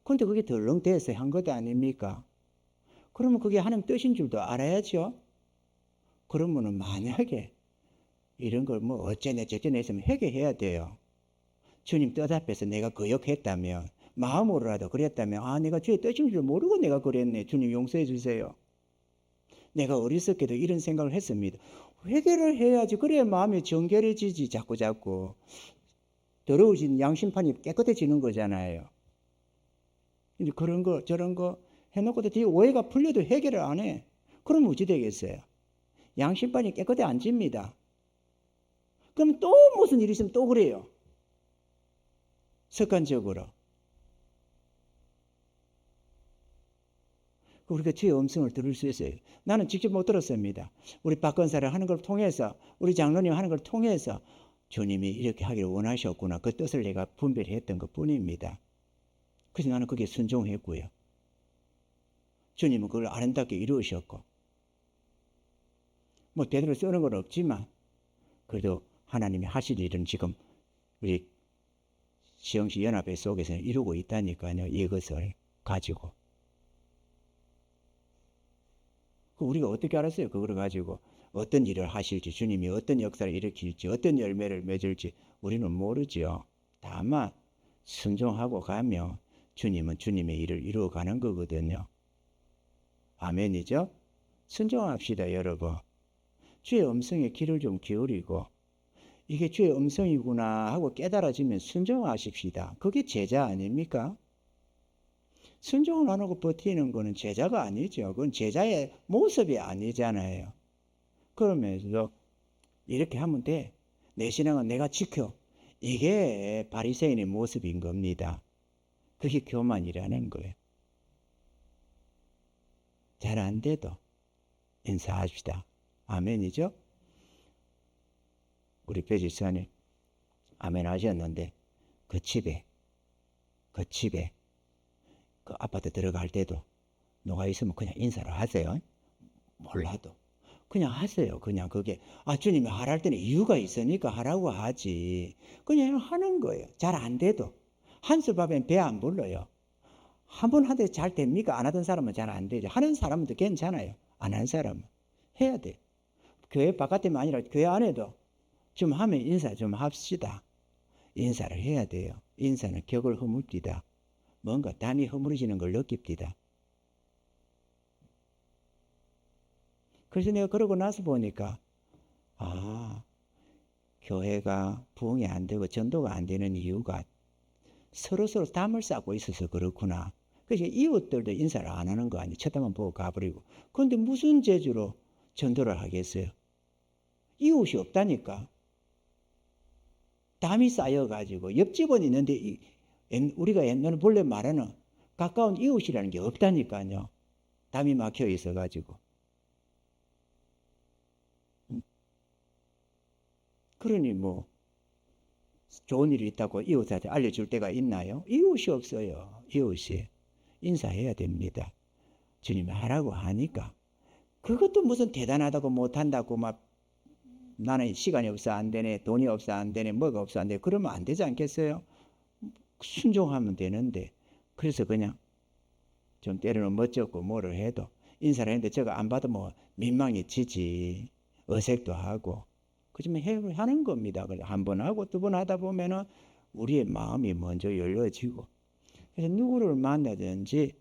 근데 그게 덜렁대서 한 것 아닙니까? 그러면 그게 하나님 뜻인 줄도 알아야죠. 그러면은 만약에 이런 걸 뭐 어쩌네 저쩌네 했으면 회개해야 돼요. 주님 뜻 앞에서 내가 거역했다면 마음으로라도 그랬다면 내가 주의 뜻인 줄 모르고 내가 그랬네. 주님 용서해 주세요. 내가 어리석게도 이런 생각을 했습니다. 회개를 해야지. 그래야 마음이 정결해지지. 자꾸 더러워진 양심판이 깨끗해지는 거잖아요. 이제 그런 거 저런 거 해놓고도 뒤에 오해가 풀려도 회개를 안 해. 그럼 어찌 되겠어요? 양심판이 깨끗해 안 집니다. 그럼 또 무슨 일이 있으면 또 그래요. 습관적으로. 우리가 주의 음성을 들을 수 있어요. 나는 직접 못 들었습니다. 우리 박건사를 하는 걸 통해서 우리 장로님 하는 걸 통해서 주님이 이렇게 하기를 원하셨구나. 그 뜻을 내가 분별했던 것 뿐입니다. 그래서 나는 그게 순종했고요. 주님은 그걸 아름답게 이루으셨고 뭐 대대로 쓰는 건 없지만 그래도 하나님이 하실 일은 지금 우리 시흥시 연합회 속에서는 이루고 있다니까요. 이것을 가지고. 우리가 어떻게 알았어요? 그걸 가지고 어떤 일을 하실지, 주님이 어떤 역사를 일으킬지, 어떤 열매를 맺을지 우리는 모르죠. 다만 순종하고 가면 주님은 주님의 일을 이루어가는 거거든요. 아멘이죠? 순종합시다, 여러분. 주의 음성에 귀를 좀 기울이고 이게 주의 음성이구나 하고 깨달아지면 순종하십시다. 그게 제자 아닙니까? 순종을 안 하고 버티는 거는 제자가 아니죠. 그건 제자의 모습이 아니잖아요. 그러면서 이렇게 하면 돼. 내 신앙은 내가 지켜. 이게 바리새인의 모습인 겁니다. 그게 교만이라는 거예요. 잘 안 돼도 인사합시다. 아멘이죠? 우리 배지사님 아멘 하셨는데 그 집에 그 아파트 들어갈 때도 누가 있으면 그냥 인사를 하세요. 몰라도 그냥 하세요. 그냥 그게 주님이 하랄 때는 이유가 있으니까 하라고 하지. 그냥 하는 거예요. 잘 안 돼도 한술밥엔 배 안 불러요. 한 번 하되 잘 됩니까? 안 하던 사람은 잘 안 되죠. 하는 사람은 더 괜찮아요. 안 하는 사람은 해야 돼. 교회 바깥에만 아니라 교회 안에도 좀 하면 인사 좀 합시다. 인사를 해야 돼요. 인사는 격을 허물디다. 뭔가 담이 허물어지는 걸 느낍디다. 그래서 내가 그러고 나서 보니까 교회가 부흥이 안 되고 전도가 안 되는 이유가 서로서로 담을 쌓고 있어서 그렇구나. 그래서 이웃들도 인사를 안 하는 거 아니에요. 쳐다만 보고 가버리고. 그런데 무슨 재주로 전도를 하겠어요? 이웃이 없다니까. 담이 쌓여가지고 옆집은 있는데 우리가 옛날에 본래 말하는 가까운 이웃이라는 게 없다니까요. 담이 막혀 있어가지고. 그러니 뭐 좋은 일이 있다고 이웃한테 알려줄 때가 있나요? 이웃이 없어요. 이웃이. 인사해야 됩니다. 주님이 하라고 하니까. 그것도 무슨 대단하다고 못한다고 막 나는 시간이 없어 안 되네, 돈이 없어 안 되네, 뭐가 없어 안 되네, 그러면 안 되지 않겠어요? 순종하면 되는데. 그래서 그냥 좀 때로는 멋쩍고 뭐를 해도 인사를 했는데 저거 안 받으면 민망해지지. 어색도 하고. 그지만 하는 겁니다. 한 번 하고 두 번 하다 보면은 우리의 마음이 먼저 열려지고. 그래서 누구를 만나든지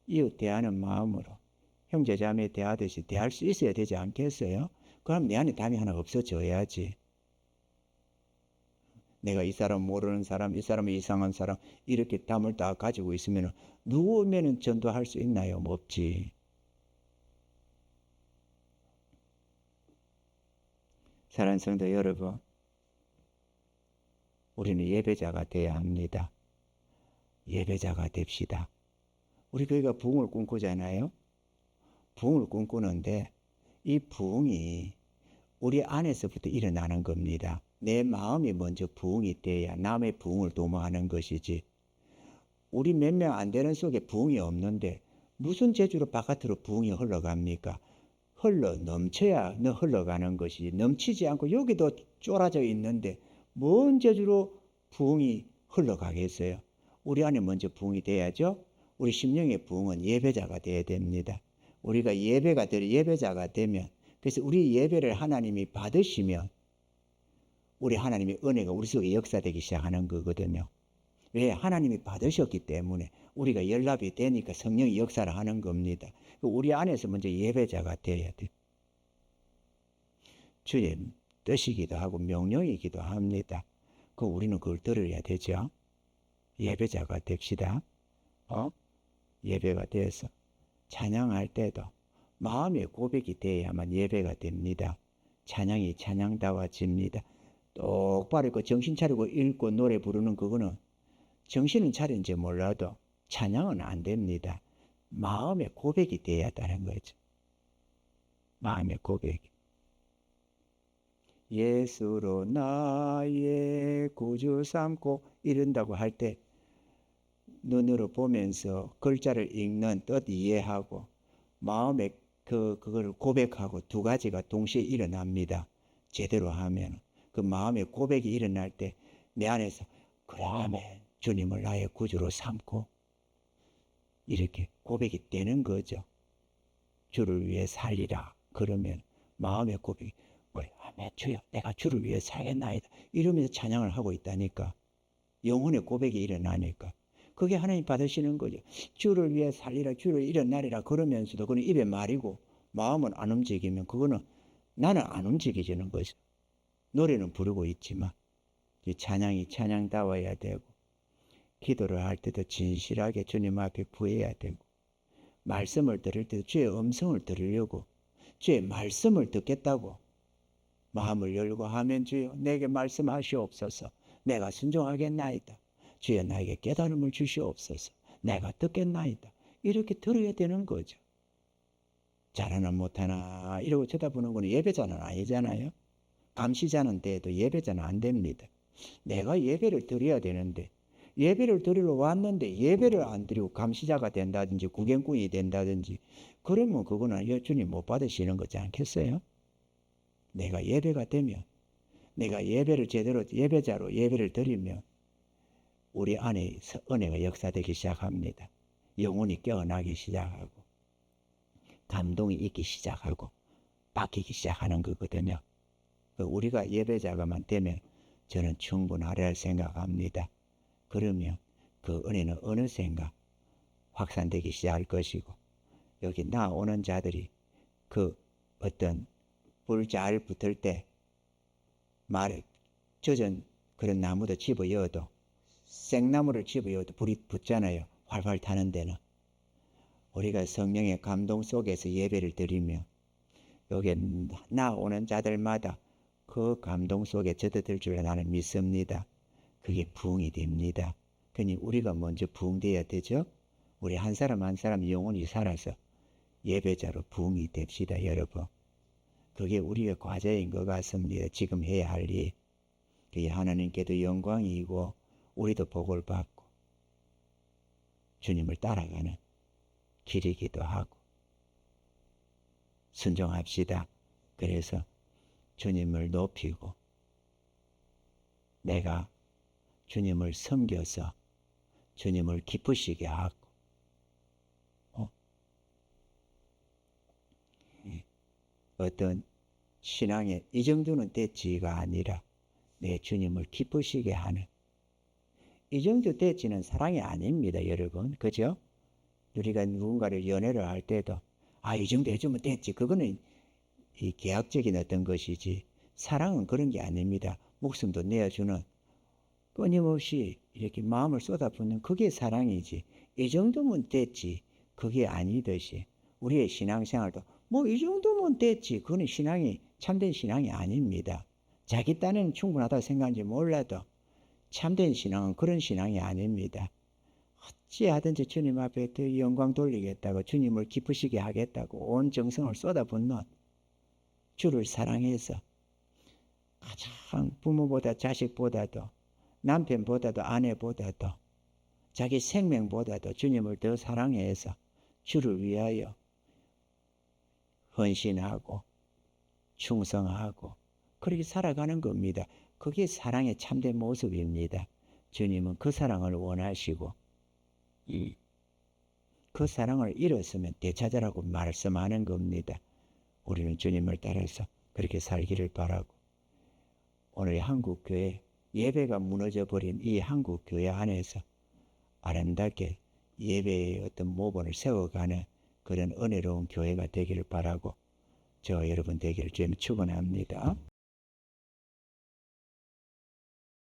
이웃 대하는 마음으로 형제 자매 대하듯이 대할 수 있어야 되지 않겠어요? 그럼 내 안에 담이 하나 없어져야지. 내가 이 사람 모르는 사람, 이 사람은 이상한 사람 이렇게 담을 다 가지고 있으면 누구 오면은 전도할 수 있나요? 없지. 사랑하는 성도 여러분, 우리는 예배자가 되어야 합니다. 예배자가 됩시다. 우리 교회가 부흥을 꿈꾸잖아요. 부흥을 꿈꾸는데 이 부흥이 우리 안에서부터 일어나는 겁니다. 내 마음이 먼저 부흥이 돼야 남의 부흥을 도모하는 것이지. 우리 몇 명 안 되는 속에 부흥이 없는데 무슨 재주로 바깥으로 부흥이 흘러갑니까? 흘러 넘쳐야 흘러가는 것이지. 넘치지 않고 여기도 쫄아져 있는데 뭔 재주로 부흥이 흘러가겠어요? 우리 안에 먼저 부흥이 돼야죠. 우리 심령의 부흥은 예배자가 돼야 됩니다. 우리가 예배자가 되면, 그래서 우리 예배를 하나님이 받으시면 우리 하나님의 은혜가 우리 속에 역사되기 시작하는 거거든요. 왜? 하나님이 받으셨기 때문에 우리가 연락이 되니까 성령이 역사를 하는 겁니다. 우리 안에서 먼저 예배자가 되어야 돼. 주의 뜻이기도 하고 명령이기도 합니다. 우리는 그걸 들어야 되죠. 예배자가 됩시다. 예배가 돼서 찬양할 때도 마음의 고백이 돼야만 예배가 됩니다. 찬양이 찬양다워집니다. 똑바로 있고 정신 차리고 읽고 노래 부르는 그거는 정신은 차린지 몰라도 찬양은 안 됩니다. 마음의 고백이 돼야 한다는 거죠. 마음의 고백. 예수로 나의 구주 삼고 이런다고 할 때 눈으로 보면서 글자를 읽는 뜻 이해하고 마음에 그걸 고백하고 두 가지가 동시에 일어납니다. 제대로 하면 그 마음의 고백이 일어날 때 내 안에서 그래 아멘 주님을 나의 구주로 삼고 이렇게 고백이 되는 거죠. 주를 위해 살리라. 그러면 마음의 고백이 그래 아멘 주여 내가 주를 위해 살겠나이다. 이러면서 찬양을 하고 있다니까. 영혼의 고백이 일어나니까. 그게 하나님 받으시는 거죠. 주를 위해 살리라, 주를 이런 날이라 그러면서도 그건 입에 말이고 마음은 안 움직이면 그거는 나는 안 움직이지는 거죠. 노래는 부르고 있지만 찬양이 찬양다워야 되고, 기도를 할 때도 진실하게 주님 앞에 구해야 되고, 말씀을 들을 때도 주의 음성을 들으려고, 주의 말씀을 듣겠다고 마음을 열고 하면, 주여 내게 말씀하시옵소서. 내가 순종하겠나이다. 주여 나에게 깨달음을 주시옵소서. 내가 듣겠나이다. 이렇게 들어야 되는 거죠. 잘하나 못하나 이러고 쳐다보는 건 예배자는 아니잖아요. 감시자는 돼도 예배자는 안 됩니다. 내가 예배를 드려야 되는데, 예배를 드리러 왔는데 예배를 안 드리고 감시자가 된다든지 구경꾼이 된다든지 그러면 그거는 주님 못 받으시는 거지 않겠어요? 내가 예배가 되면, 내가 예배를 제대로 예배자로 예배를 드리면 우리 안에 은혜가 역사되기 시작합니다. 영혼이 깨어나기 시작하고 감동이 있기 시작하고 바뀌기 시작하는 거거든요. 우리가 예배자가만 되면 저는 충분하리라 생각합니다. 그러면 그 은혜는 어느샌가 확산되기 시작할 것이고, 여기 나오는 자들이 그 어떤 불 잘 붙을 때 말에 젖은 그런 나무도 집어여도, 생나무를 집어여도 불이 붙잖아요. 활활 타는 데는. 우리가 성령의 감동 속에서 예배를 드리며 여기 나오는 자들마다 그 감동 속에 젖어들 줄 나는 믿습니다. 그게 부흥이 됩니다. 그러니 우리가 먼저 부흥되어야 되죠. 우리 한 사람 한 사람 영혼이 살아서 예배자로 부흥이 됩시다, 여러분. 그게 우리의 과제인 것 같습니다. 지금 해야 할 일. 그게 하나님께도 영광이고 우리도 복을 받고 주님을 따라가는 길이기도 하고, 순종합시다. 그래서 주님을 높이고 내가 주님을 섬겨서 주님을 기쁘시게 하고, 어떤 신앙의 이 정도는 됐지가 아니라 내 주님을 기쁘시게 하는, 이 정도 됐지는 사랑이 아닙니다, 여러분. 그죠? 우리가 누군가를 연애를 할 때도 이 정도 해주면 됐지, 그거는 이 계약적인 어떤 것이지, 사랑은 그런 게 아닙니다. 목숨도 내어주는, 끊임없이 이렇게 마음을 쏟아붓는, 그게 사랑이지. 이 정도면 됐지, 그게 아니듯이 우리의 신앙생활도 뭐 이 정도면 됐지, 그거는 신앙이, 참된 신앙이 아닙니다. 자기 딴에는 충분하다고 생각하는지 몰라도 참된 신앙은 그런 신앙이 아닙니다. 어찌하든지 주님 앞에 더 영광 돌리겠다고, 주님을 기쁘시게 하겠다고 온 정성을 쏟아붓는, 주를 사랑해서 가장 부모보다 자식보다도 남편보다도 아내보다도 자기 생명보다도 주님을 더 사랑해서 주를 위하여 헌신하고 충성하고 그렇게 살아가는 겁니다. 그게 사랑의 참된 모습입니다. 주님은 그 사랑을 원하시고 그 사랑을 잃었으면 되찾으라고 말씀하는 겁니다. 우리는 주님을 따라서 그렇게 살기를 바라고, 오늘 한국교회 예배가 무너져 버린 이 한국교회 안에서 아름답게 예배의 어떤 모본을 세워가는 그런 은혜로운 교회가 되기를 바라고 저 여러분 되기를 주님 축원합니다.